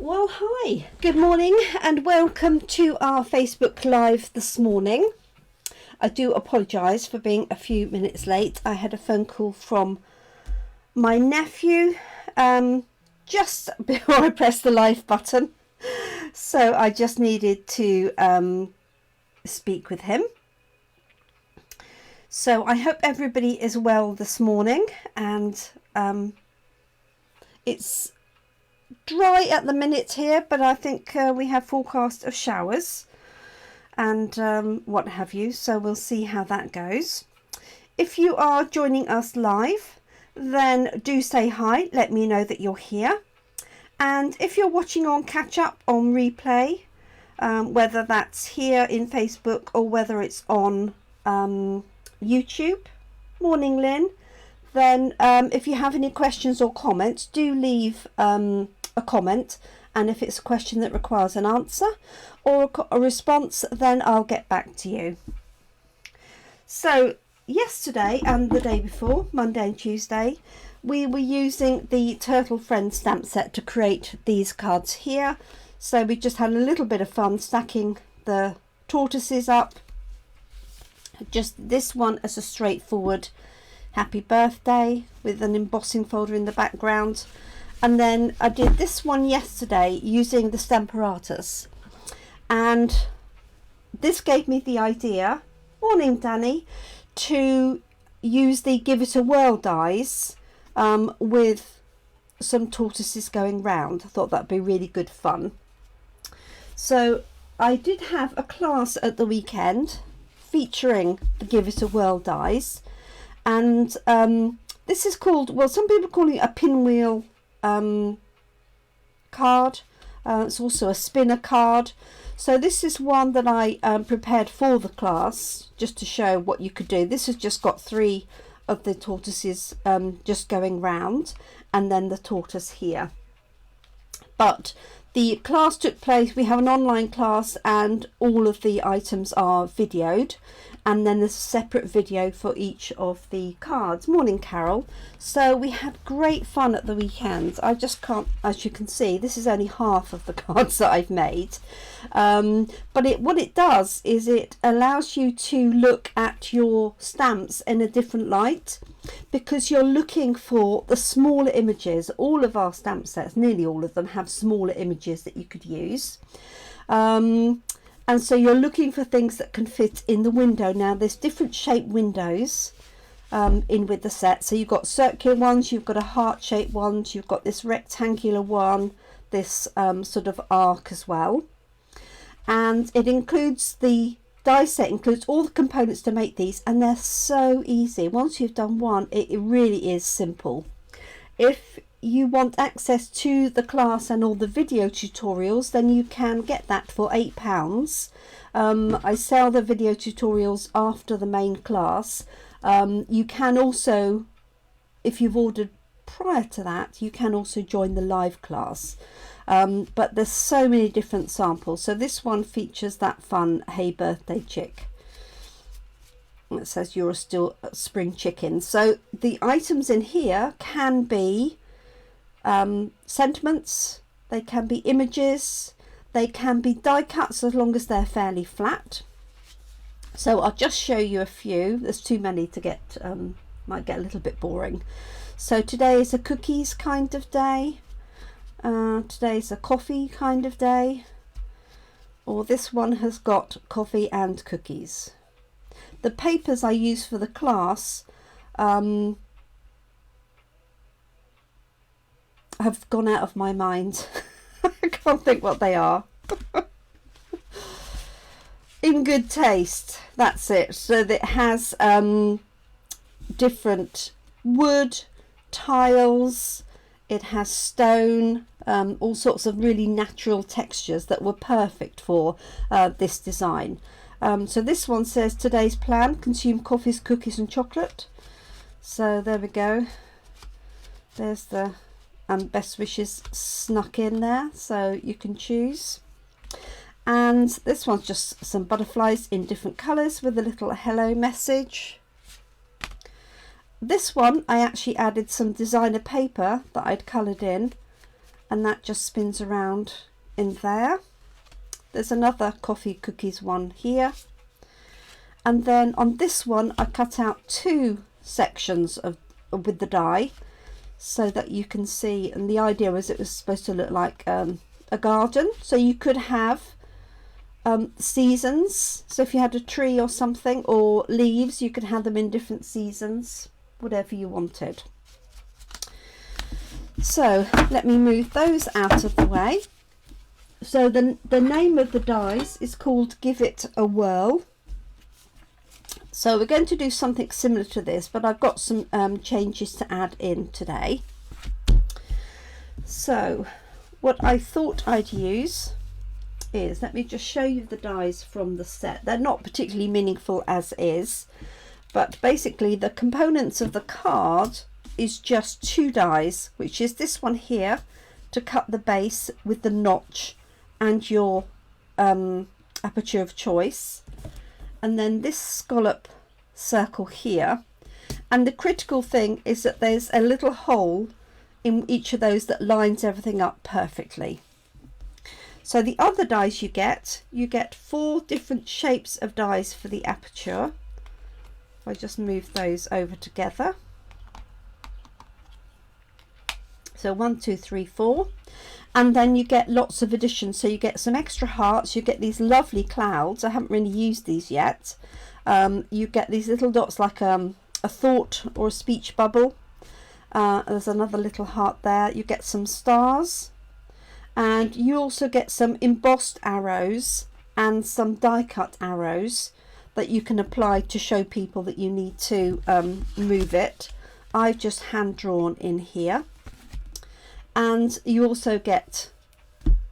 Well, hi, good morning and welcome to our Facebook Live this morning. I do apologise for being a few minutes late. I had a phone call from my nephew just before I pressed the live button. So I just needed to speak with him. So I hope everybody is well this morning, and it's dry at the minute here, but I think we have forecast of showers and what have you, so we'll see how that goes. If you are joining us live, then do say hi, let me know that you're here. And if you're watching on catch up on replay, whether that's here in Facebook or whether it's on YouTube, morning Lynn, then if you have any questions or comments, do leave a comment, and if it's a question that requires an answer or a response, then I'll get back to you. So yesterday and the day before, Monday and Tuesday, we were using the Turtle Friends stamp set to create these cards here. So we just had a little bit of fun stacking the tortoises up. Just this one as a straightforward happy birthday with an embossing folder in the background, and then I did this one yesterday using the Stamparatus, and this gave me the idea, morning Danny, to use the Give It A Whirl dies with some tortoises going round. I thought that'd be really good fun. So I did have a class at the weekend featuring the Give It A Whirl dies, and this is called, well, some people call it a pinwheel card. It's also a spinner card. So this is one that I prepared for the class just to show what you could do. This has just got 3 of the tortoises just going round, and then the tortoise here. But the class took place, we have an online class, and all of the items are videoed, and then there's a separate video for each of the cards. Morning Carol. So we had great fun at the weekend. I just can't, as you can see, this is only half of the cards that I've made, but what it does is it allows you to look at your stamps in a different light, because you're looking for the smaller images. All of our stamp sets, nearly all of them, have smaller images that you could use, and so you're looking for things that can fit in the window. Now there's different shaped windows in with the set, so you've got circular ones, you've got a heart shaped ones, you've got this rectangular one, this sort of arc as well, and it includes the die set, includes all the components to make these, and they're so easy. Once you've done one, it really is simple. If you want access to the class and all the video tutorials, then you can get that for £8. I sell the video tutorials after the main class. You can also, if you've ordered prior to that, you can also join the live class. But there's so many different samples. So this one features that fun "Hey birthday chick." It says you're still a spring chicken. So the items in here can be sentiments, they can be images, they can be die cuts as long as they're fairly flat. So I'll just show you a few. There's too many to get, might get a little bit boring. So today is a cookies kind of day. Today's a coffee kind of day, or this one has got coffee and cookies. The papers I use for the class have gone out of my mind. I can't think what they are. In Good Taste, that's it. So that it has different wood, tiles, it has stone, all sorts of really natural textures that were perfect for this design. So this one says today's plan: consume coffees, cookies and chocolate. So there we go. There's the best wishes snuck in there, so you can choose. And this one's just some butterflies in different colours with a little hello message. This one I actually added some designer paper that I'd coloured in, and that just spins around in there. There's another coffee cookies one here, and then on this one I cut out 2 sections of with the die so that you can see, and the idea was it was supposed to look like a garden, so you could have seasons. So if you had a tree or something, or leaves, you could have them in different seasons, whatever you wanted. So let me move those out of the way. So the name of the dies is called Give It A Whirl. So we're going to do something similar to this, but I've got some changes to add in today. So what I thought I'd use is, let me just show you the dies from the set. They're not particularly meaningful as is, but basically the components of the card is just 2 dies, which is this one here to cut the base with the notch and your aperture of choice, and then this scallop circle here. And the critical thing is that there's a little hole in each of those that lines everything up perfectly. So the other dies you get 4 different shapes of dies for the aperture. If I just move those over together. So 1, 2, 3, 4. And then you get lots of additions. So you get some extra hearts, you get these lovely clouds. I haven't really used these yet. You get these little dots like a thought or a speech bubble. There's another little heart there. You get some stars, and you also get some embossed arrows and some die cut arrows that you can apply to show people that you need to move it. I've just hand drawn in here. And you also get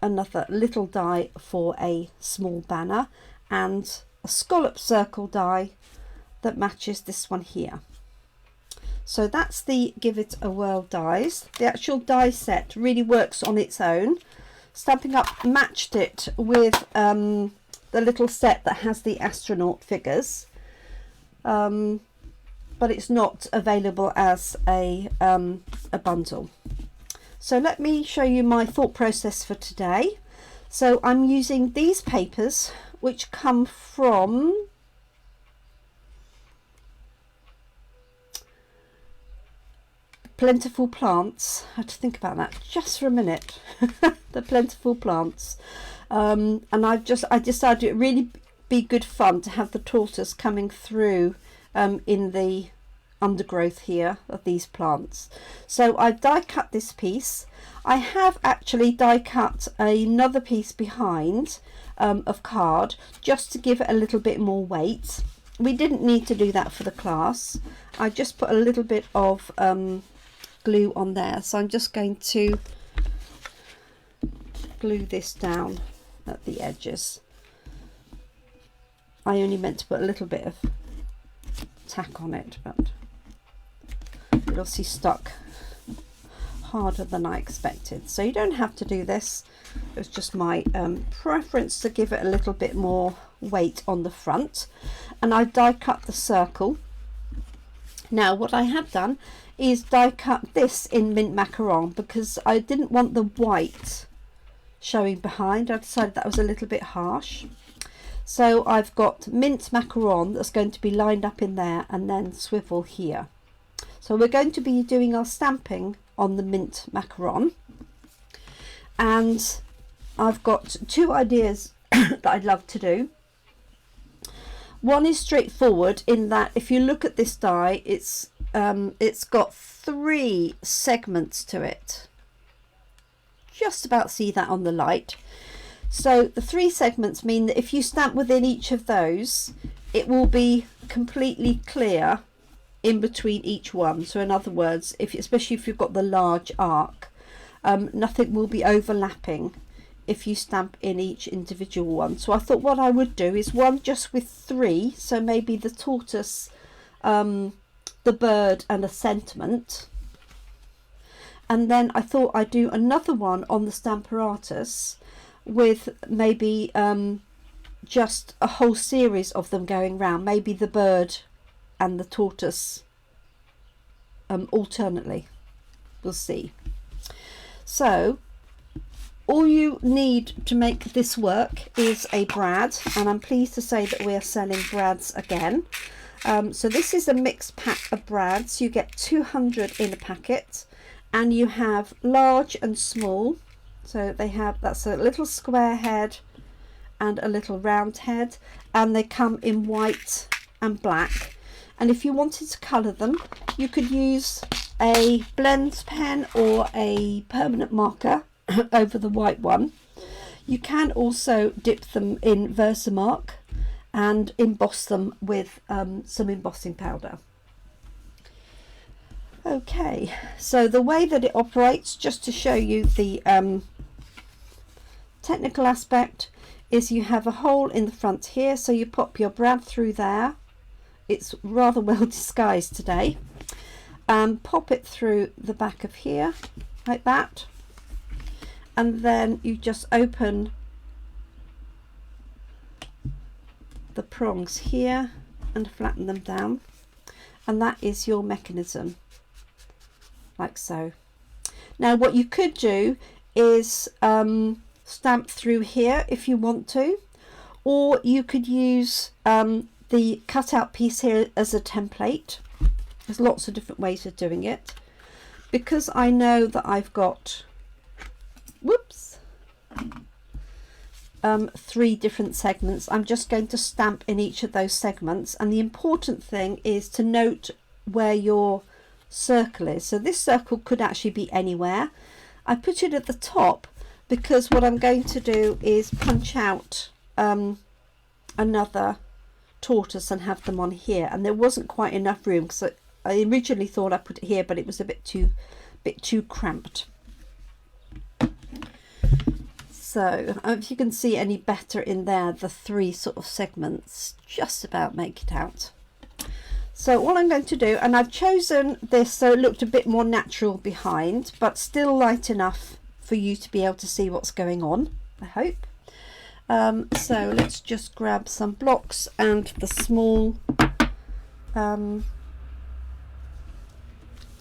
another little die for a small banner, and a scallop circle die that matches this one here. So that's the Give It A Whirl dies. The actual die set really works on its own. Stampin' Up matched it with the little set that has the astronaut figures, but it's not available as a bundle. So let me show you my thought process for today. So I'm using these papers, which come from Plentiful Plants. I had to think about that just for a minute. The Plentiful Plants. And I decided it'd really be good fun to have the tortoise coming through in the undergrowth here of these plants. So I've die cut this piece. I have actually die cut another piece behind of card just to give it a little bit more weight. We didn't need to do that for the class. I just put a little bit of glue on there, so I'm just going to glue this down at the edges. I only meant to put a little bit of tack on it, but it obviously stuck harder than I expected. So you don't have to do this. It was just my preference to give it a little bit more weight on the front. And I've die cut the circle. Now what I have done is die cut this in Mint Macaron because I didn't want the white showing behind. I decided that was a little bit harsh. So I've got Mint Macaron that's going to be lined up in there, and then swivel here. So we're going to be doing our stamping on the Mint Macaron, and I've got 2 ideas that I'd love to do. One is straightforward in that if you look at this die, it's got 3 segments to it. Just about see that on the light. So the 3 segments mean that if you stamp within each of those, it will be completely clear in between each one. So in other words, especially if you've got the large arc, nothing will be overlapping if you stamp in each individual one. So I thought what I would do is one just with 3, so maybe the tortoise, the bird and a sentiment. And then I thought I'd do another one on the Stamparatus with maybe just a whole series of them going round, maybe the bird and the tortoise alternately. We'll see. So all you need to make this work is a brad, and I'm pleased to say that we are selling brads again. So this is a mixed pack of brads. You get 200 in a packet, and you have large and small. So they have, that's a little square head and a little round head, and they come in white and black. And if you wanted to colour them, you could use a blends pen or a permanent marker over the white one. You can also dip them in Versamark and emboss them with some embossing powder. Okay, so the way that it operates, just to show you the technical aspect, is you have a hole in the front here, so you pop your brad through there. It's rather well disguised today. Pop it through the back of here like that, and then you just open the prongs here and flatten them down, and that is your mechanism, like so. Now what you could do is stamp through here if you want to, or you could use the cutout piece here as a template. There's lots of different ways of doing it. Because I know that I've got, whoops, 3 different segments, I'm just going to stamp in each of those segments, and the important thing is to note where your circle is. So this circle could actually be anywhere. I put it at the top because what I'm going to do is punch out another tortoise and have them on here, and there wasn't quite enough room, because I originally thought I put it here, but it was a bit too cramped. So if you can see any better in there, the 3 sort of segments just about make it out. So all I'm going to do, and I've chosen this so it looked a bit more natural behind, but still light enough for you to be able to see what's going on, I hope. So let's just grab some blocks and the small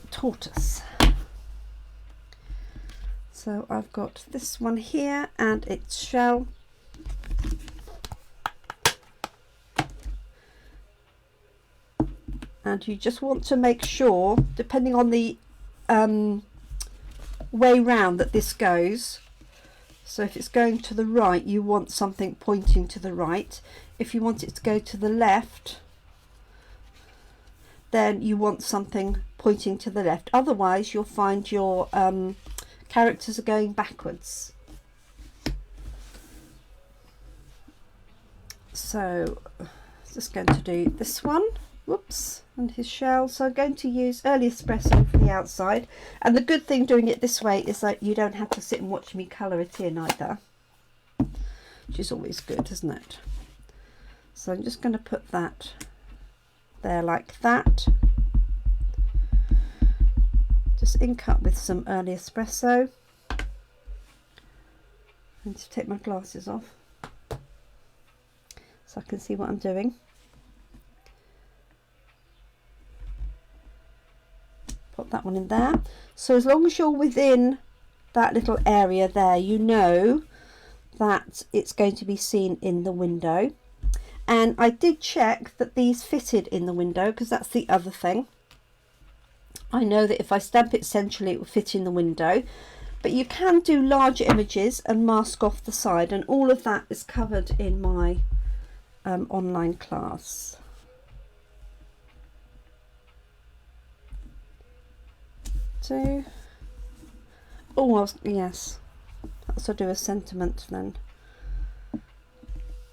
tortoise. So I've got this one here and its shell. And you just want to make sure, depending on the way round that this goes, so if it's going to the right, you want something pointing to the right. If you want it to go to the left, then you want something pointing to the left. Otherwise you'll find your characters are going backwards. So I'm just going to do this one, whoops, and his shell. So I'm going to use early espresso for the outside, and the good thing doing it this way is that you don't have to sit and watch me colour it in either, which is always good, isn't it? So I'm just going to put that there like that. Just ink up with some early espresso. I need to take my glasses off so I can see what I'm doing. Put that one in there. So as long as you're within that little area there, you know that it's going to be seen in the window. And I did check that these fitted in the window, because that's the other thing. I know that if I stamp it centrally it will fit in the window, but you can do larger images and mask off the side, and all of that is covered in my online class. So, yes, that's to do a sentiment then.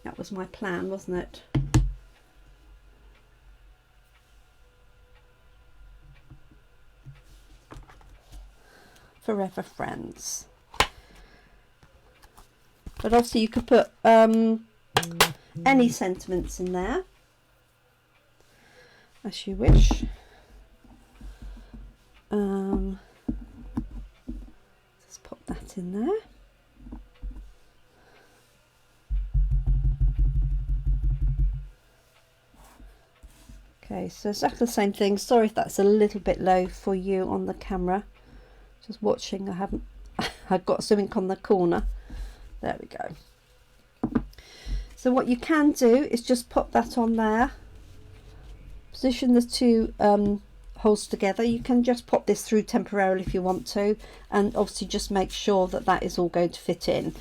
That was my plan, wasn't it? Forever friends. But obviously you could put any sentiments in there as you wish. Just pop that in there. Okay, so exactly the same thing. Sorry if that's a little bit low for you on the camera. Just watching, I I've got something on the corner. There we go. So what you can do is just pop that on there. Position the two holes together. You can just pop this through temporarily if you want to, and obviously just make sure that that is all going to fit in.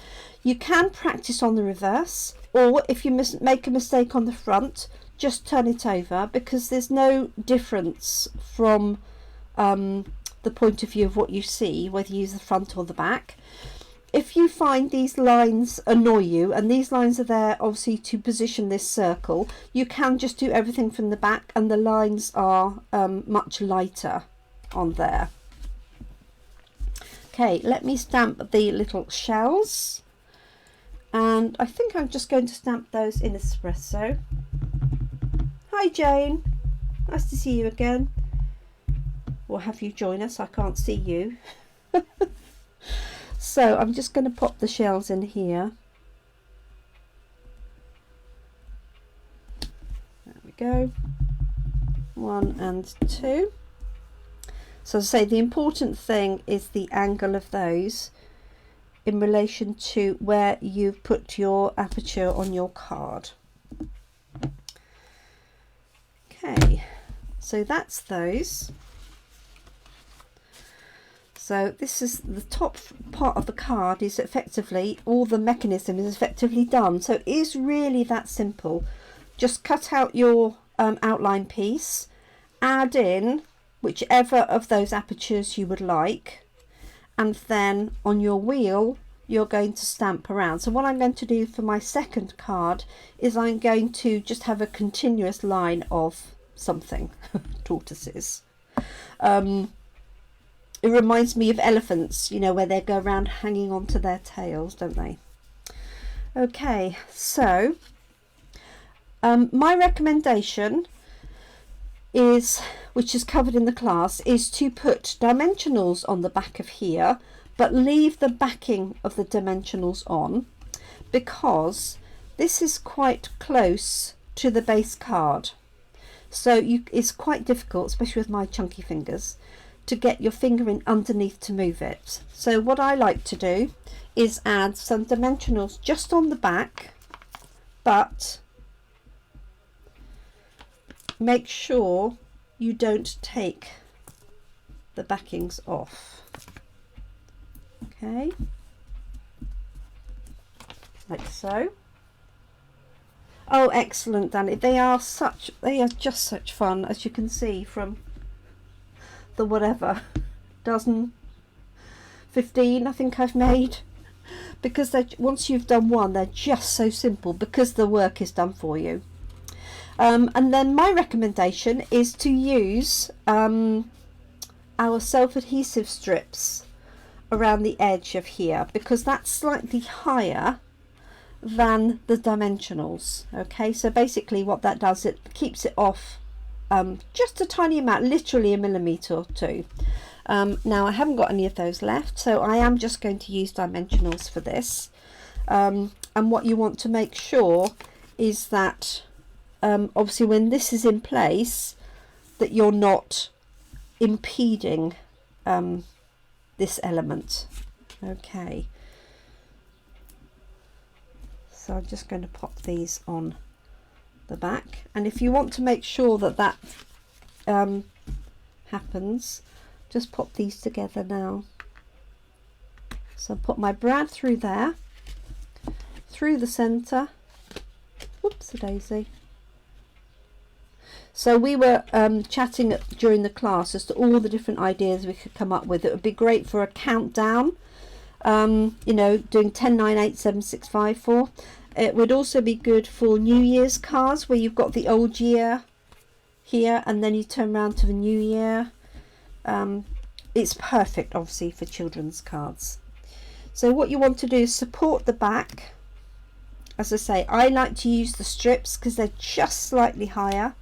You can practice on the reverse, or if you make a mistake on the front, just turn it over, because there's no difference from the point of view of what you see, whether you use the front or the back. If you find these lines annoy you, and these lines are there obviously to position this circle, you can just do everything from the back, and the lines are much lighter on there. Okay, let me stamp the little shells, and I think I'm just going to stamp those in Espresso. Hi Jane, nice to see you again. Or have you join us? I can't see you. So I'm just going to pop the shells in here. There we go. 1 and 2. So as I say, the important thing is the angle of those in relation to where you've put your aperture on your card. Okay, so that's those. So this is the top part of the card, is effectively, all the mechanism is effectively done. So it is really that simple. Just cut out your outline piece, add in whichever of those apertures you would like, and then on your wheel you're going to stamp around. So what I'm going to do for my second card is I'm going to just have a continuous line of something, tortoises. It reminds me of elephants, you know, where they go around hanging onto their tails, don't they? Okay, so my recommendation is, which is covered in the class, is to put dimensionals on the back of here, but leave the backing of the dimensionals on, because this is quite close to the base card. So it's quite difficult, especially with my chunky fingers, to get your finger in underneath to move it. So what I like to do is add some dimensionals just on the back, but make sure you don't take the backings off. Okay, like so. Oh, excellent, Danny. They are just such fun, as you can see from the whatever dozen 15 I think I've made, because once you've done one, they're just so simple because the work is done for you. And then my recommendation is to use our self-adhesive strips around the edge of here, because that's slightly higher than the dimensionals. Okay, so basically what that does, it keeps it off just a tiny amount, literally a millimetre or two. Now I haven't got any of those left, so I am just going to use dimensionals for this. And what you want to make sure is that obviously when this is in place, that you're not impeding this element. Okay, so I'm just going to pop these on the back, and if you want to make sure that that happens, just pop these together now. So put my brad through there, through the center. Whoops, a daisy. So we were chatting during the class as to all the different ideas we could come up with. It would be great for a countdown, you know, doing 10, 9, 8, 7, 6, 5, 4. It would also be good for New Year's cards, where you've got the old year here and then you turn around to the new year. It's perfect obviously for children's cards. So what you want to do is support the back. As I say, I like to use the strips because they're just slightly higher.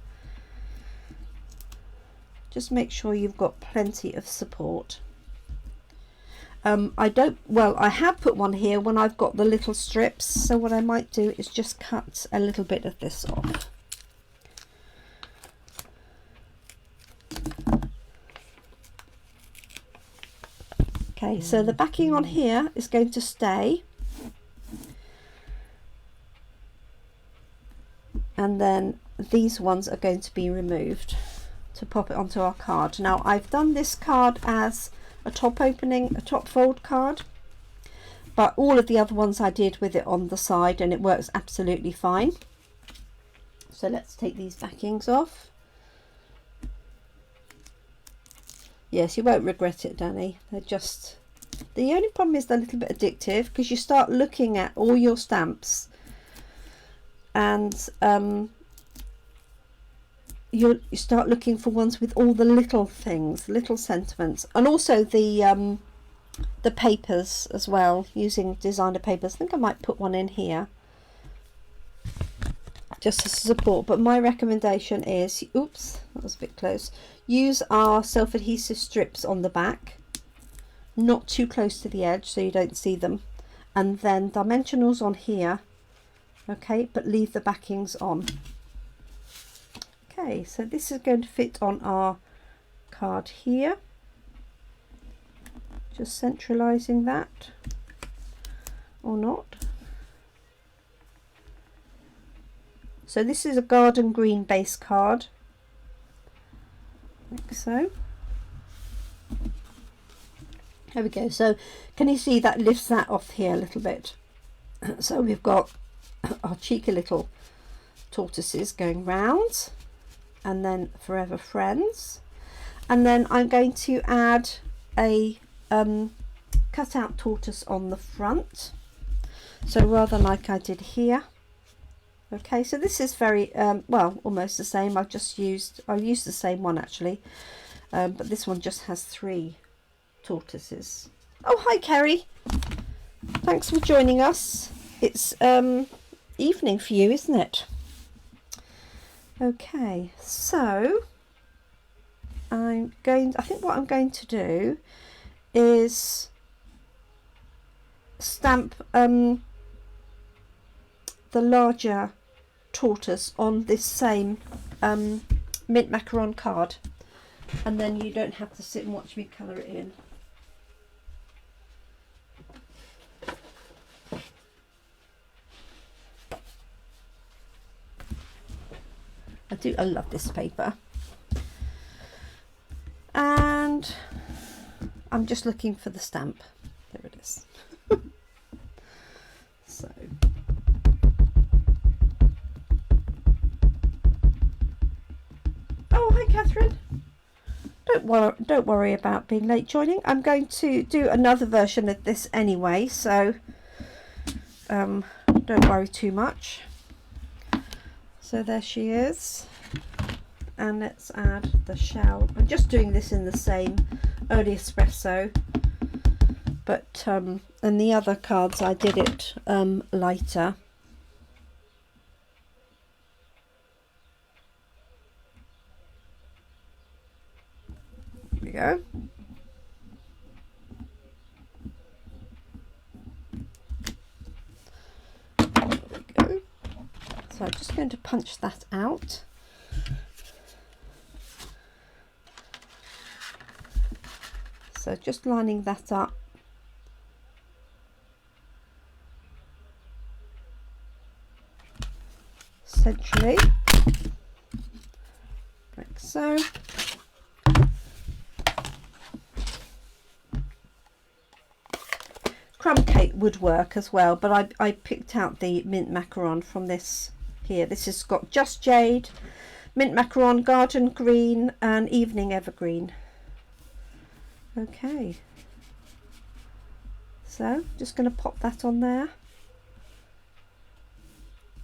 Just make sure you've got plenty of support. I have put one here when I've got the little strips, so what I might do is just cut a little bit of this off. Okay, so the backing on here is going to stay, and then these ones are going to be removed to pop it onto our card. Now I've done this card as a top opening, a top fold card, but all of the other ones I did with it on the side, and it works absolutely fine. So let's take these backings off. Yes, you won't regret it, Danny. They're just, the only problem is they're a little bit addictive, because you start looking at all your stamps, and you start looking for ones with all the little things, little sentiments, and also the papers as well, using designer papers. I think I might put one in here just as support, but my recommendation is, oops, that was a bit close, use our self-adhesive strips on the back, not too close to the edge so you don't see them, and then dimensionals on here, okay, but leave the backings on. Okay, so this is going to fit on our card here, just centralizing that, or not. So this is a garden green base card, like so. There we go. So can you see that lifts that off here a little bit? So we've got our cheeky little tortoises going round, and then Forever Friends, and then I'm going to add a cut out tortoise on the front, so rather like I did here. Okay, so this is very well, almost the same. I used the same one actually, but this one just has 3 tortoises. Oh, hi Kerry, thanks for joining us. It's evening for you, isn't it? Okay, so I think what I'm going to do is stamp the larger tortoise on this same Mint Macaron card, and then you don't have to sit and watch me colour it in. I love this paper, and I'm just looking for the stamp. There it is. So oh, hi Catherine, don't worry about being late joining. I'm going to do another version of this anyway, so don't worry too much. So there she is, and let's add the shell. I'm just doing this in the same early espresso, but in the other cards I did it lighter. Here we go. So I'm just going to punch that out. So just lining that up. Centrally, like so. Crumb cake would work as well, but I picked out the Mint Macaron from this here. This has got Just Jade, Mint Macaron, Garden Green, and Evening Evergreen. Okay, so just going to pop that on there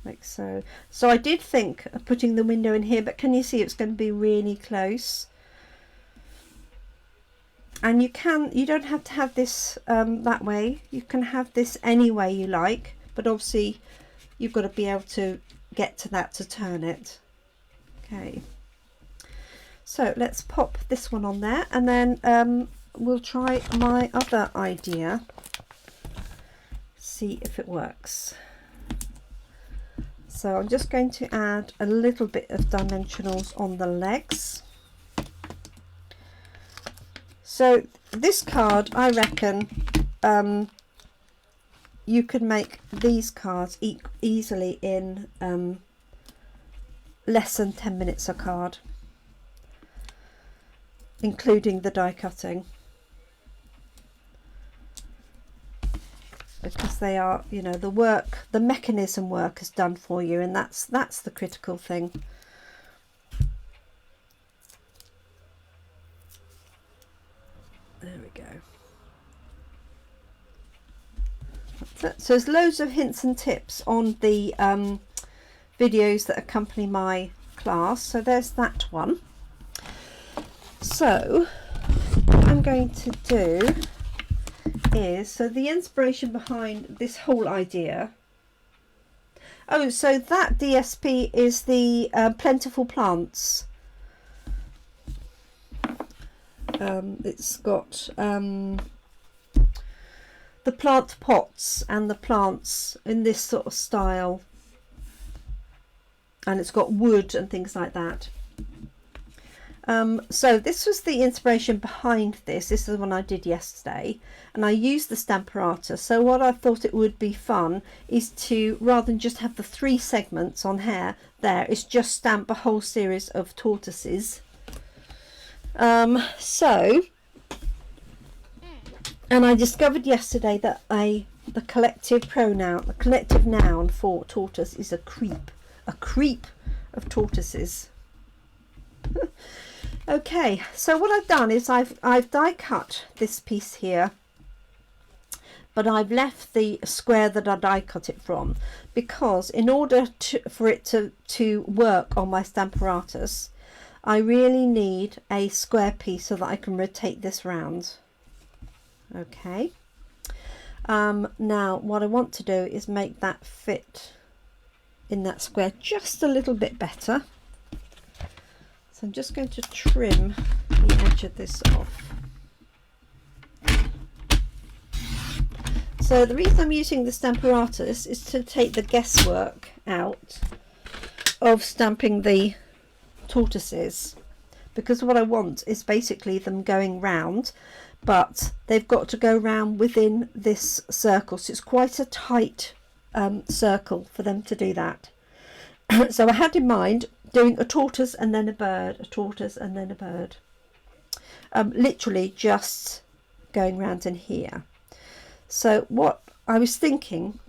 like so. So I did think of putting the window in here, but can you see it's going to be really close? And you don't have to have this that way. You can have this any way you like, but obviously you've got to be able to get to that to turn it. Okay, so let's pop this one on there, and then we'll try my other idea, see if it works. So I'm just going to add a little bit of dimensionals on the legs. So this card, I reckon you could make these cards easily in less than 10 minutes a card, including the die cutting, because they are, you know, the mechanism work is done for you, and that's the critical thing. There we go. So there's loads of hints and tips on the videos that accompany my class. So there's that one. So what I'm going to do is, so the inspiration behind this whole idea, oh, so that DSP is the Plentiful Plants. It's got the plant pots and the plants in this sort of style, and it's got wood and things like that. So this was the inspiration behind this. This is the one I did yesterday, and I used the Stamparator. So what I thought it would be fun is to, rather than just have the 3 segments on here, is just stamp a whole series of tortoises. And I discovered yesterday that the collective noun for tortoise is a creep of tortoises. Okay, so what I've done is I've die cut this piece here, but I've left the square that I die cut it from, because in order for it to work on my Stamparatus, I really need a square piece so that I can rotate this round. Okay, now what I want to do is make that fit in that square just a little bit better. So I'm just going to trim the edge of this off. So the reason I'm using the Stamparatus is to take the guesswork out of stamping the tortoises, because what I want is basically them going round, but they've got to go round within this circle, so it's quite a tight circle for them to do that. So I had in mind doing a tortoise and then a bird, a tortoise and then a bird, literally just going round in here. So what I was thinking,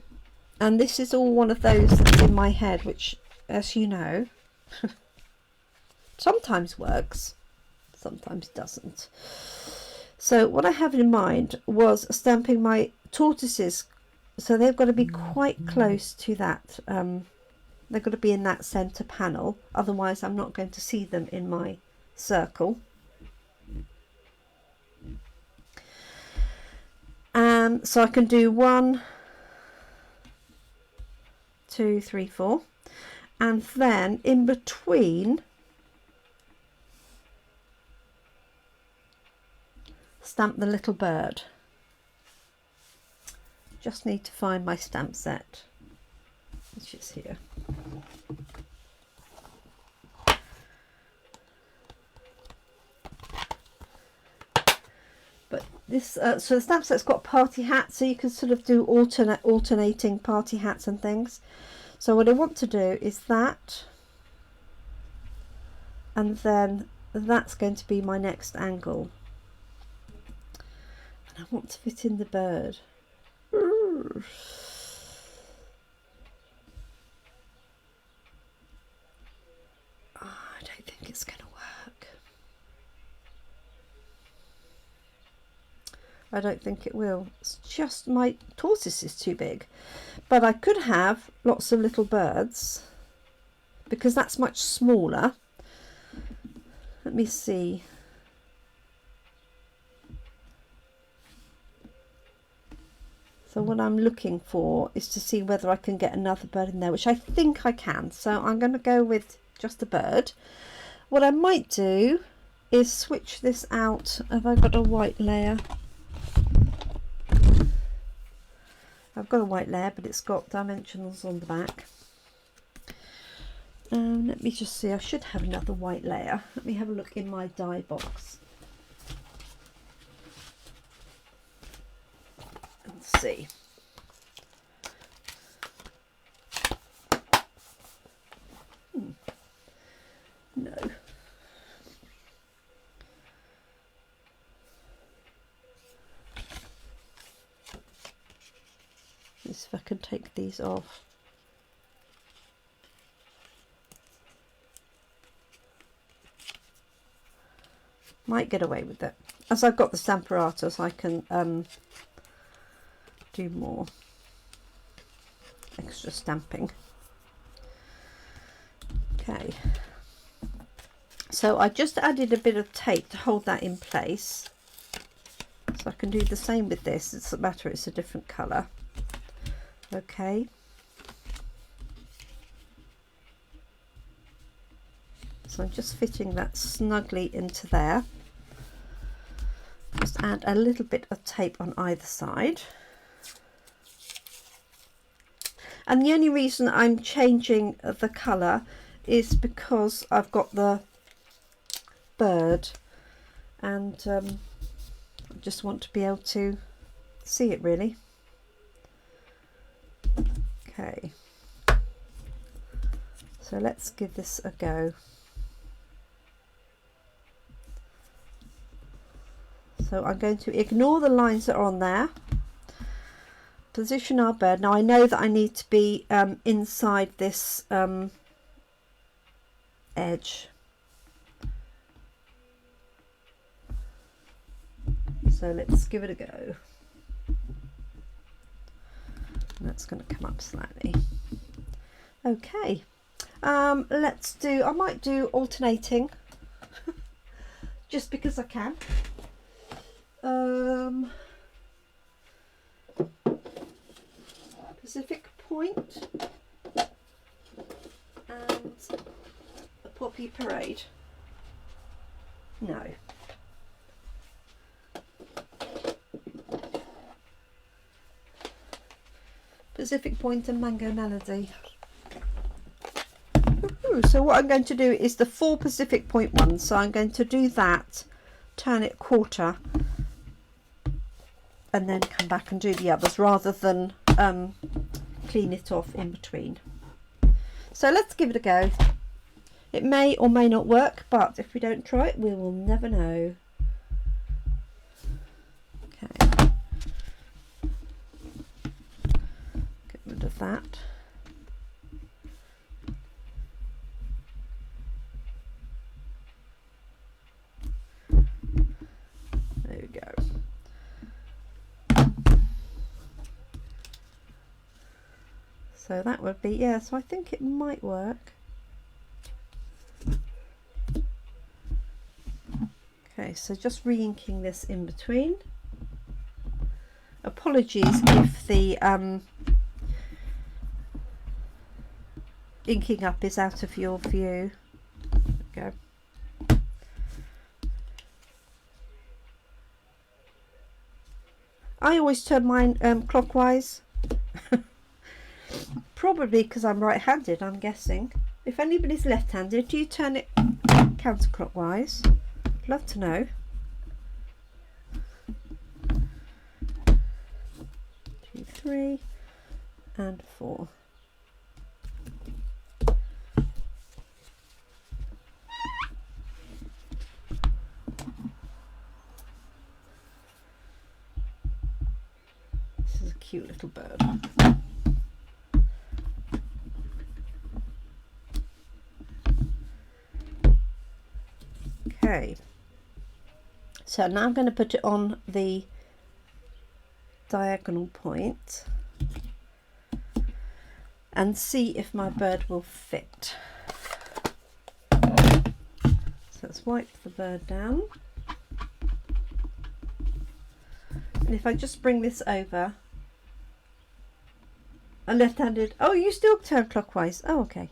and this is all one of those that's in my head, which, as you know, sometimes works, sometimes doesn't. So what I have in mind was stamping my tortoises, so they've got to be quite close to that, they've got to be in that centre panel, otherwise I'm not going to see them in my circle. So I can do 1, 2, 3, 4, and then in between stamp the little bird. Just need to find my stamp set, which is here. But this so the stamp set's got party hats, so you can sort of do alternating party hats and things. So what I want to do is that, and then that's going to be my next angle. I want to fit in the bird. I don't think it's going to work. I don't think it will. It's just my tortoise is too big. But I could have lots of little birds, because that's much smaller. Let me see. So what I'm looking for is to see whether I can get another bird in there, which I think I can. So I'm going to go with just a bird. What I might do is switch this out. Have I got a white layer? I've got a white layer, but it's got dimensionals on the back. Let me just see. I should have another white layer. Let me have a look in my die box. see. No. Let's see if I can take these off. Might get away with it. As I've got the Stamparatus, I can do more extra stamping. Okay. So I just added a bit of tape to hold that in place. So I can do the same with this. It doesn't matter, it's a different colour. Okay. So I'm just fitting that snugly into there. Just add a little bit of tape on either side. And the only reason I'm changing the colour is because I've got the bird, and I just want to be able to see it really. Okay, so let's give this a go. So I'm going to ignore the lines that are on there, position our bird. Now I know that I need to be inside this edge. So let's give it a go. That's going to come up slightly. Okay, let's do, I might do alternating just because I can. Pacific Point and a Poppy Parade. No. Pacific Point and Mango Melody. So what I'm going to do is the 4 Pacific Point ones. So I'm going to do that, turn it quarter, and then come back and do the others rather than clean it off in between. So let's give it a go. It may or may not work, but if we don't try it, we will never know. Okay. Get rid of that. There we go. So that would be, yeah, so I think it might work. Okay, so just re-inking this in between. Apologies if the inking up is out of your view. There we go. I always turn mine clockwise. Probably because I'm right-handed, I'm guessing. If anybody's left-handed, do you turn it counterclockwise? Love to know. 2, 3 and 4. This is a cute little bird. Okay, so now I'm going to put it on the diagonal point and see if my bird will fit. So let's wipe the bird down. And if I just bring this over, a left-handed, oh, you still turn clockwise. Oh, okay.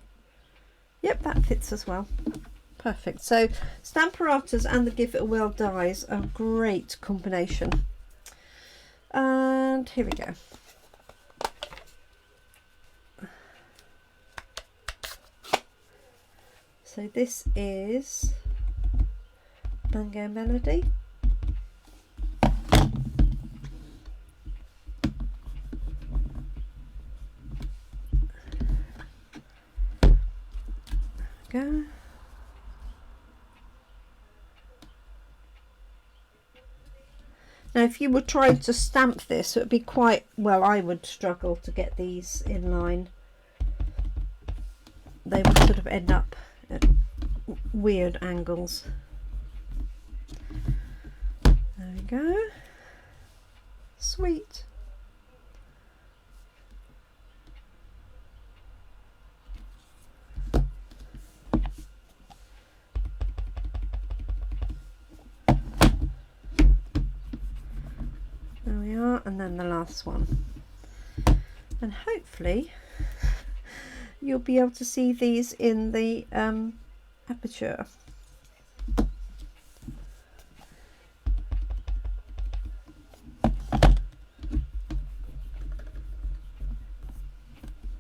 Yep, that fits as well. Perfect. So Stamparatus and the Give It A Whirl dies are a great combination. And here we go. So this is Mango Melody. go. Now if you were trying to stamp this, it would be quite, well, I would struggle to get these in line. They would sort of end up at weird angles. There we go. Sweet. There we are, and then the last one. And hopefully you'll be able to see these in the aperture.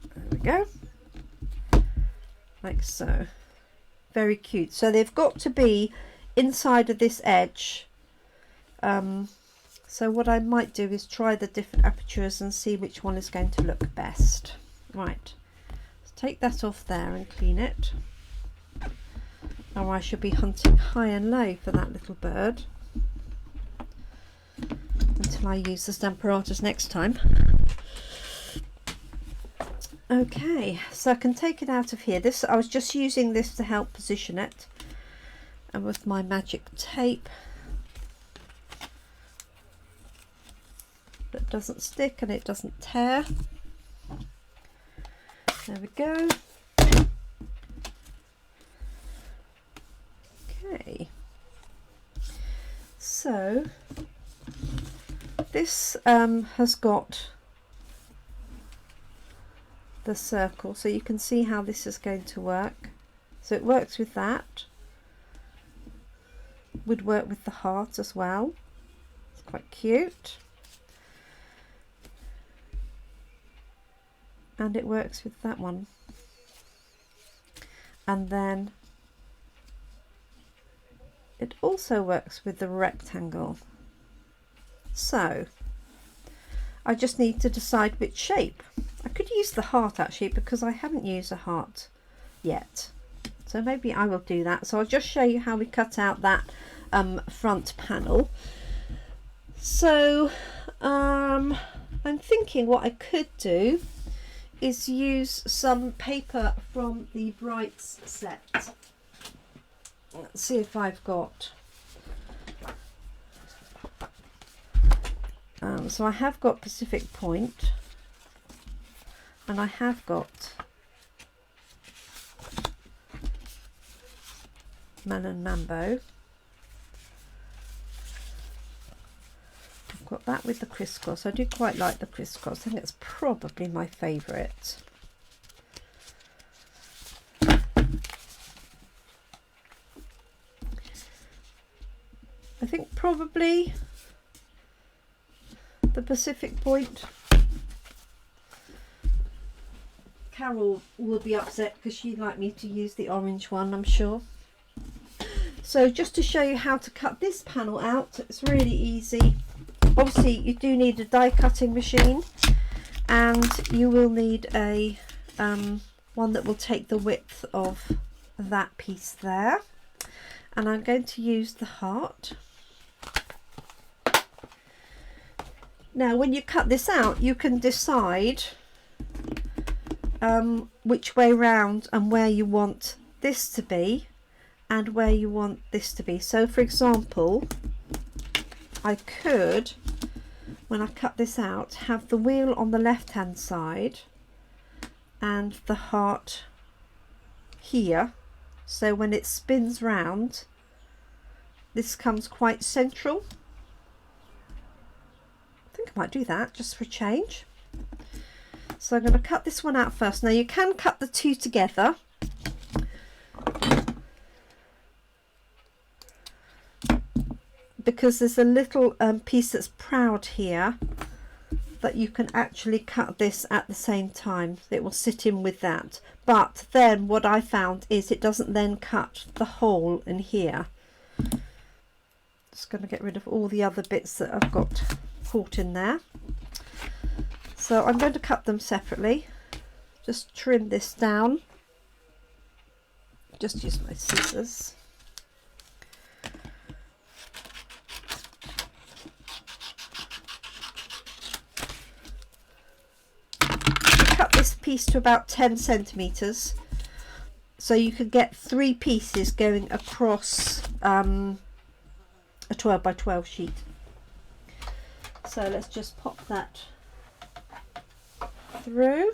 There we go, like so. Very cute. So they've got to be inside of this edge. So what I might do is try the different apertures and see which one is going to look best. Right, let's take that off there and clean it. Or I should be hunting high and low for that little bird until I use the Stamparatus next time. Okay, so I can take it out of here. This, I was just using this to help position it, and with my magic tape that doesn't stick and it doesn't tear. There we go. Okay, so this has got the circle, so you can see how this is going to work. So it works with that, would work with the heart as well. It's quite cute. And it works with that one. And then it also works with the rectangle. So I just need to decide which shape. I could use the heart actually, because I haven't used a heart yet. So maybe I will do that. So I'll just show you how we cut out that front panel. So I'm thinking what I could do is use some paper from the Brights set. Let's see if I've got so I have got Pacific Point, and I have got Melon Mambo. I've got that with the crisscross. I do quite like the crisscross. I think it's probably my favourite. I think probably the Pacific Point. Carol will be upset because she'd like me to use the orange one, I'm sure. So just to show you how to cut this panel out, it's really easy. Obviously you do need a die cutting machine, and you will need a one that will take the width of that piece there. And I'm going to use the heart. Now when you cut this out, you can decide which way round and where you want this to be and where you want this to be. So for example, I could, when I cut this out, have the wheel on the left hand side and the heart here, so when it spins round this comes quite central. I think I might do that just for a change. So I'm going to cut this one out first. Now you can cut the two together, because there's a little piece that's proud here that you can actually cut this at the same time. It will sit in with that. But then what I found is it doesn't then cut the hole in here. Just going to get rid of all the other bits that I've got caught in there. So I'm going to cut them separately. Just trim this down just use my scissors. Cut this piece to about 10 centimeters, so you could get 3 pieces going across a 12 by 12 sheet. So let's just pop that through.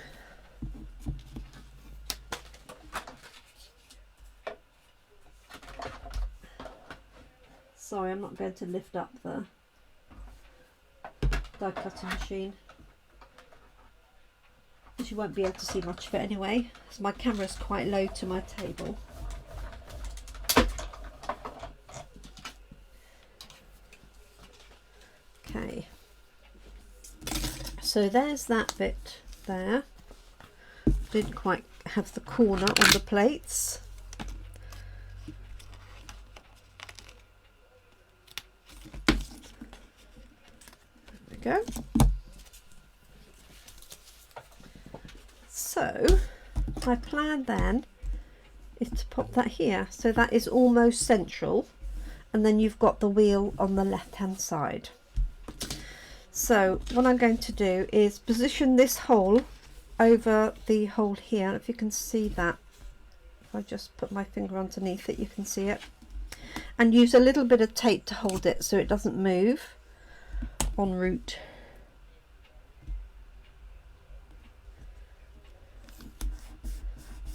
Sorry, I'm not going to lift up the die cutting machine, because you won't be able to see much of it anyway, because my camera is quite low to my table. Okay, so there's that bit there. Didn't quite have the corner on the plates. Go. So my plan then is to pop that here, so that is almost central, and then you've got the wheel on the left hand side. So what I'm going to do is position this hole over the hole here. If you can see that, if I just put my finger underneath it, you can see it, and use a little bit of tape to hold it so it doesn't move en route.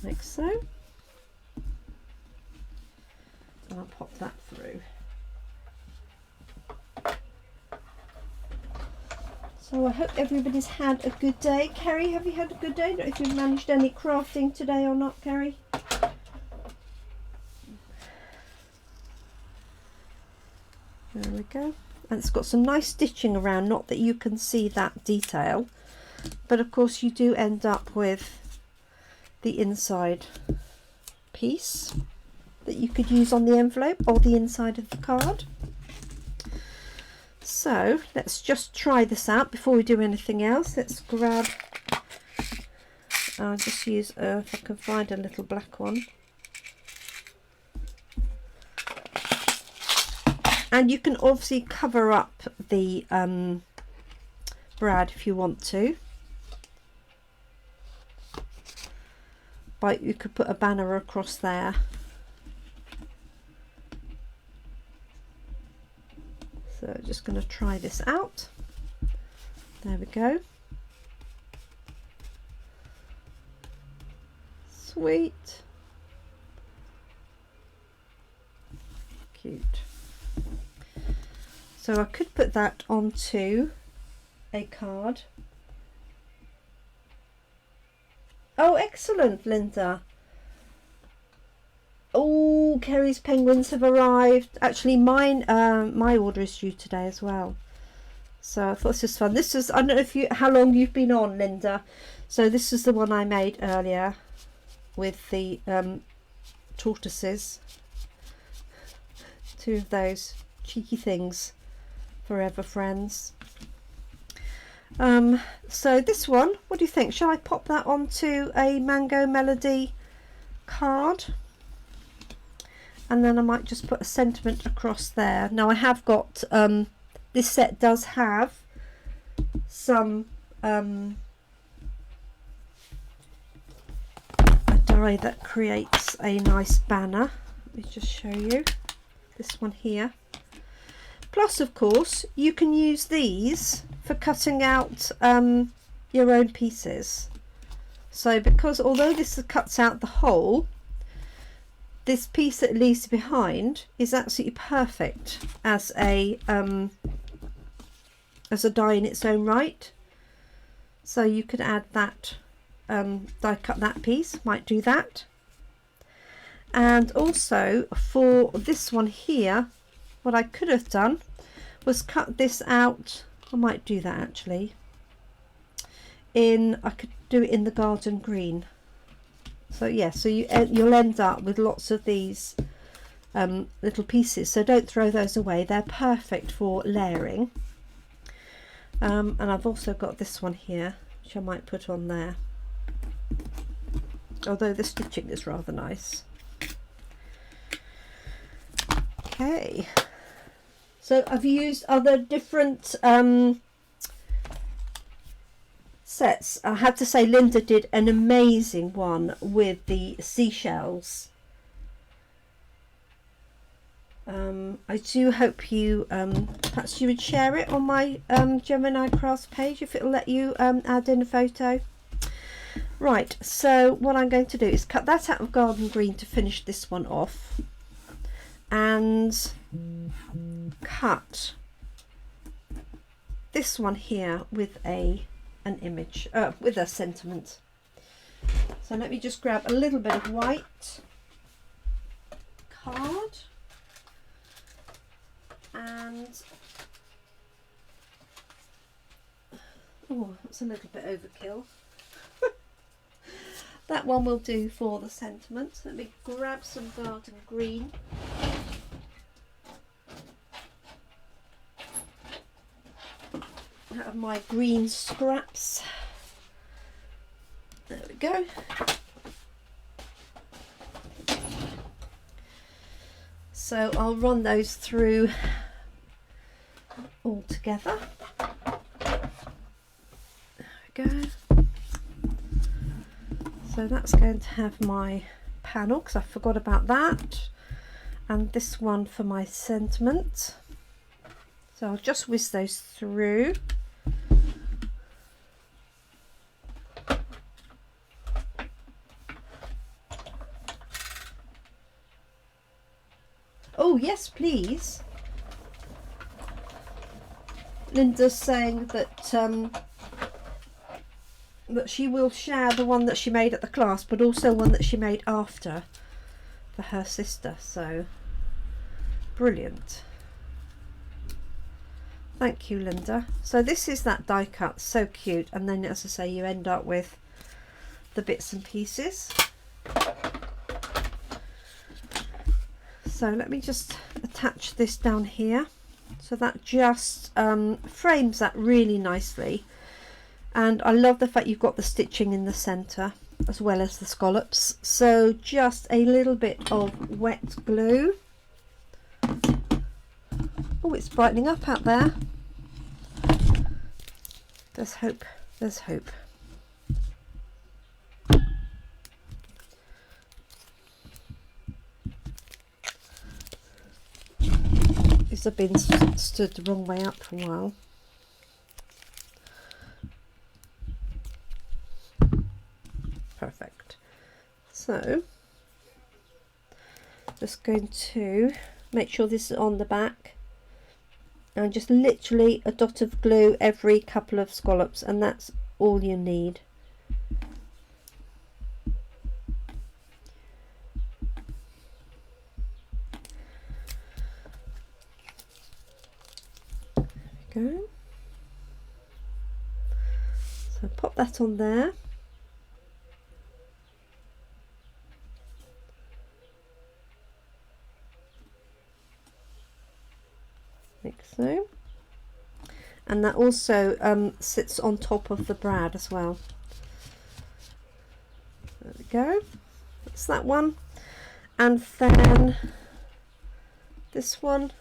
Like so. And I'll pop that through. So I hope everybody's had a good day. Kerry, have you had a good day? I don't know if you've managed any crafting today or not, Kerry. There we go. And it's got some nice stitching around, not that you can see that detail, but of course you do end up with the inside piece that you could use on the envelope or the inside of the card. So let's just try this out before we do anything else. Let's grab, I'll just use, if I can find a little black one. And you can obviously cover up the brad if you want to. But you could put a banner across there. So just going to try this out. There we go. Sweet. Cute. So I could put that onto a card. Oh, excellent, Linda. Oh, Kerry's penguins have arrived. Actually, mine, my order is due today as well. So I thought this was fun. This is, I don't know if you, how long you've been on, Linda. So this is the one I made earlier with the tortoises. 2 of those cheeky things. Forever friends. So this one, what do you think? Shall I pop that onto a Mango Melody card? And then I might just put a sentiment across there. Now I have got, this set does have some a die that creates a nice banner. Let me just show you this one here. Plus, of course, you can use these for cutting out your own pieces. So because although this cuts out the whole, this piece that leaves behind is absolutely perfect as a die in its own right. So you could add that, die cut that piece, might do that. And also for this one here, what I could have done was cut this out. I might do that actually. I could do it in the garden green. So yeah, so you'll end up with lots of these little pieces. So don't throw those away. They're perfect for layering. And I've also got this one here, which I might put on there. Although the stitching is rather nice. Okay, so I've used other different sets. I have to say Linda did an amazing one with the seashells. I do hope you perhaps you would share it on my Gemini crafts page if it'll let you add in a photo. Right, so what I'm going to do is cut that out of garden green to finish this one off, and cut this one here with an image, with a sentiment. So let me just grab a little bit of white card, and oh, that's a little bit overkill. That one will do for the sentiment. Let me grab some garden green. Out of my green scraps. There we go. So I'll run those through all together. There we go. So that's going to have my panel, because I forgot about that, and this one for my sentiment. So I'll just whiz those through. Oh yes, please. Linda's saying that that she will share the one that she made at the class, but also one that she made after for her sister. So brilliant. Thank you, Linda. So this is that die cut, so cute, and then as I say you end up with the bits and pieces. So let me just attach this down here, so that just frames that really nicely. And I love the fact you've got the stitching in the centre as well as the scallops. So just a little bit of wet glue. Oh, it's brightening up out there. There's hope, there's hope. These have been stood the wrong way up for a while. Perfect. So just going to make sure this is on the back, and just literally a dot of glue every couple of scallops, and that's all you need. There we go. So pop that on there. Like so, and that also sits on top of the brad as well. There we go, that's that one. And then this one,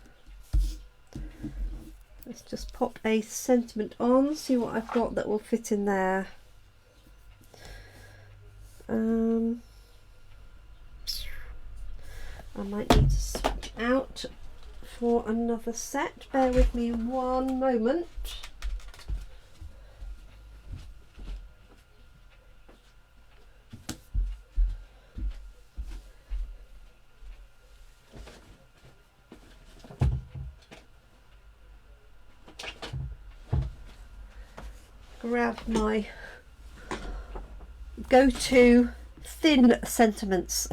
let's just pop a sentiment on, see what I've got that will fit in there. I might need to switch out for another set. Bear with me one moment. Grab my go-to thin sentiments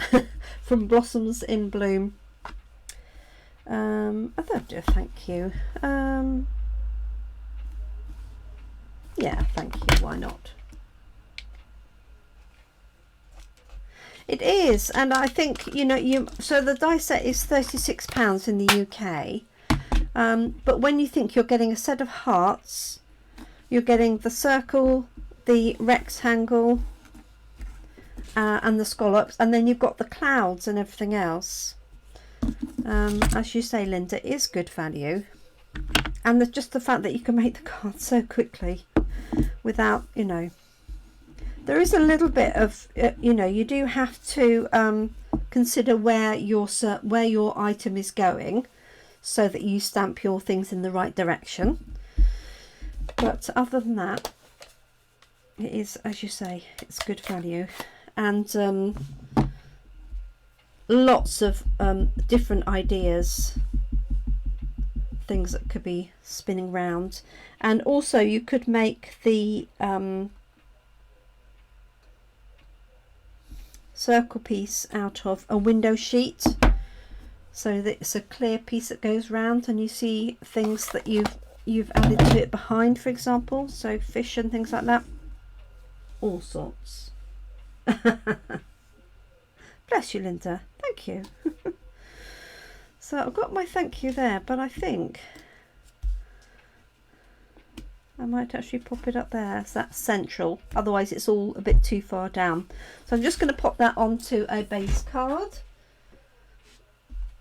from Blossoms in Bloom. I thought I'd do a thank you. Yeah, thank you, why not? It is, and I think, you know, so the die set is £36 in the UK, but when you think you're getting a set of hearts, you're getting the circle, the rectangle, and the scallops, and then you've got the clouds and everything else. as you say, Linda, is good value. And just the fact that you can make the card so quickly without, you know, there is a little bit of, you know, you do have to consider where your item is going so that you stamp your things in the right direction. But other than that, it is, as you say, it's good value. And lots of different ideas, things that could be spinning round. And also you could make the circle piece out of a window sheet, so that it's a clear piece that goes round, and you see things that you've added to it behind, for example, so fish and things like that, all sorts. Bless you, Linda, thank you. So I've got my thank you there, but I think I might actually pop it up there so that's central, otherwise it's all a bit too far down. So I'm just going to pop that onto a base card.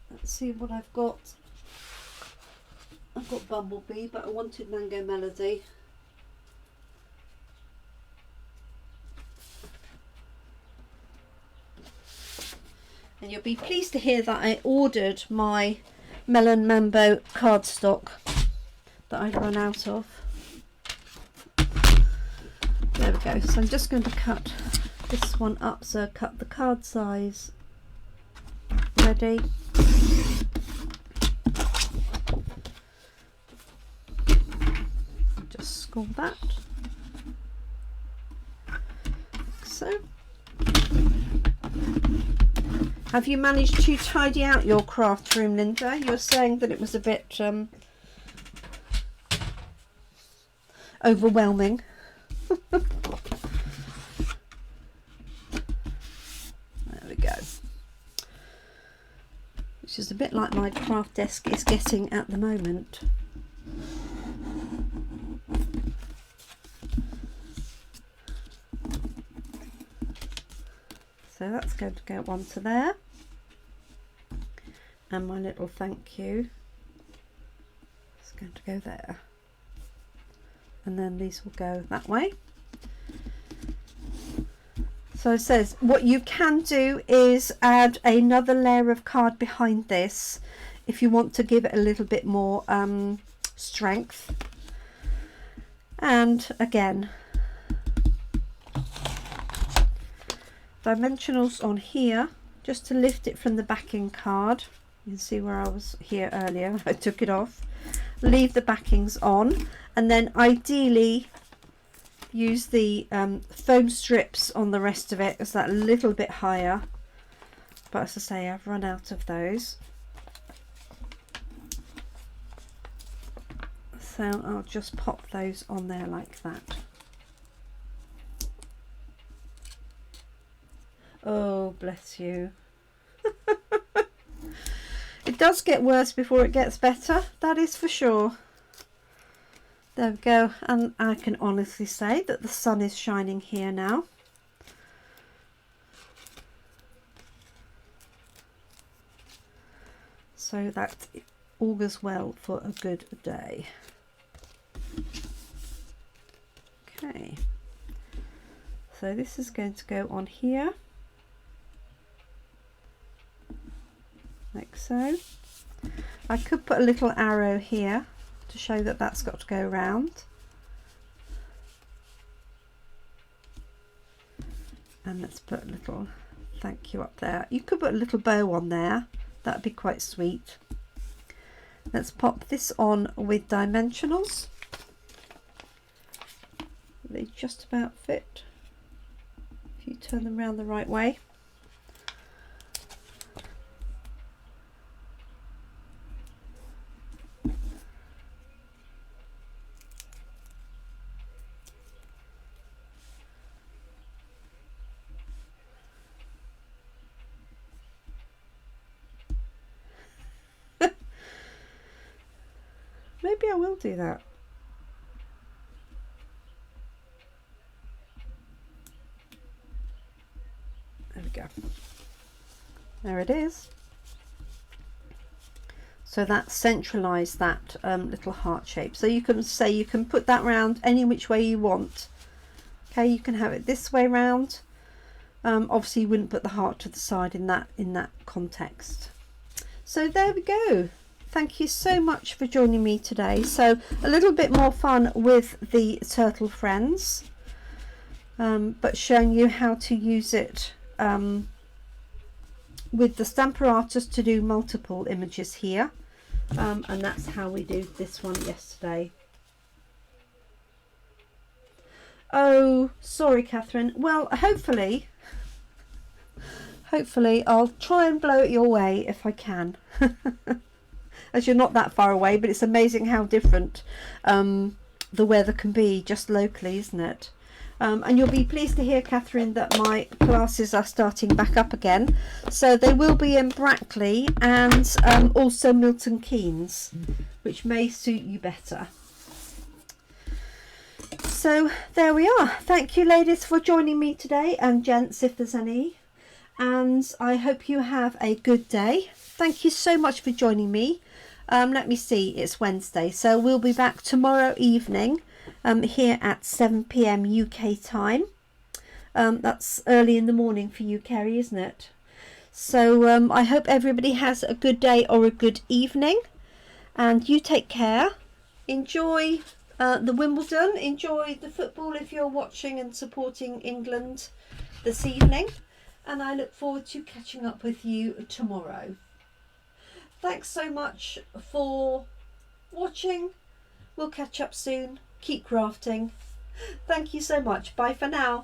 Let's see what I've got. I've got Bumblebee, but I wanted Mango Melody. And you'll be pleased to hear that I ordered my Melon Mambo cardstock that I'd run out of. There we go. So I'm just going to cut this one up. So cut the card size. Ready. Just score that. Like so. Have you managed to tidy out your craft room, Linda? You were saying that it was a bit overwhelming. There we go. Which is a bit like my craft desk is getting at the moment. So that's going to go onto there, and my little thank you is going to go there, and then these will go that way. So it says what you can do is add another layer of card behind this if you want to give it a little bit more strength. And again, dimensionals on here just to lift it from the backing card. You can see where I was here earlier, I took it off. Leave the backings on, and then ideally use the foam strips on the rest of it as that a little bit higher, but as I say, I've run out of those, so I'll just pop those on there like that. Oh, bless you. It does get worse before it gets better, that is for sure. There we go, and I can honestly say that the sun is shining here now. So that augurs well for a good day. Okay, so this is going to go on here. Like so. I could put a little arrow here to show that that's got to go round, and let's put a little thank you up there. You could put a little bow on there, that'd be quite sweet. Let's pop this on with dimensionals. They just about fit if you turn them around the right way. Maybe I will do that. There we go. There it is. So that centralised that little heart shape. So you can say you can put that round any which way you want. Okay, you can have it this way round. Obviously you wouldn't put the heart to the side in that context. So there we go. Thank you so much for joining me today. So a little bit more fun with the turtle friends, but showing you how to use it with the Stamparatus to do multiple images here, and that's how we do this one yesterday. Oh, sorry, Catherine. Well, hopefully I'll try and blow it your way if I can. As you're not that far away, but it's amazing how different the weather can be just locally, isn't it? And you'll be pleased to hear, Catherine, that my classes are starting back up again. So they will be in Brackley and also Milton Keynes, which may suit you better. So there we are. Thank you, ladies, for joining me today, and gents, if there's any. And I hope you have a good day. Thank you so much for joining me. Let me see, it's Wednesday, so we'll be back tomorrow evening here at 7 p.m. UK time. That's early in the morning for you, Kerry, isn't it? So I hope everybody has a good day or a good evening, and you take care. Enjoy the Wimbledon, enjoy the football if you're watching and supporting England this evening, and I look forward to catching up with you tomorrow. Thanks so much for watching. We'll catch up soon. Keep crafting. Thank you so much. Bye for now.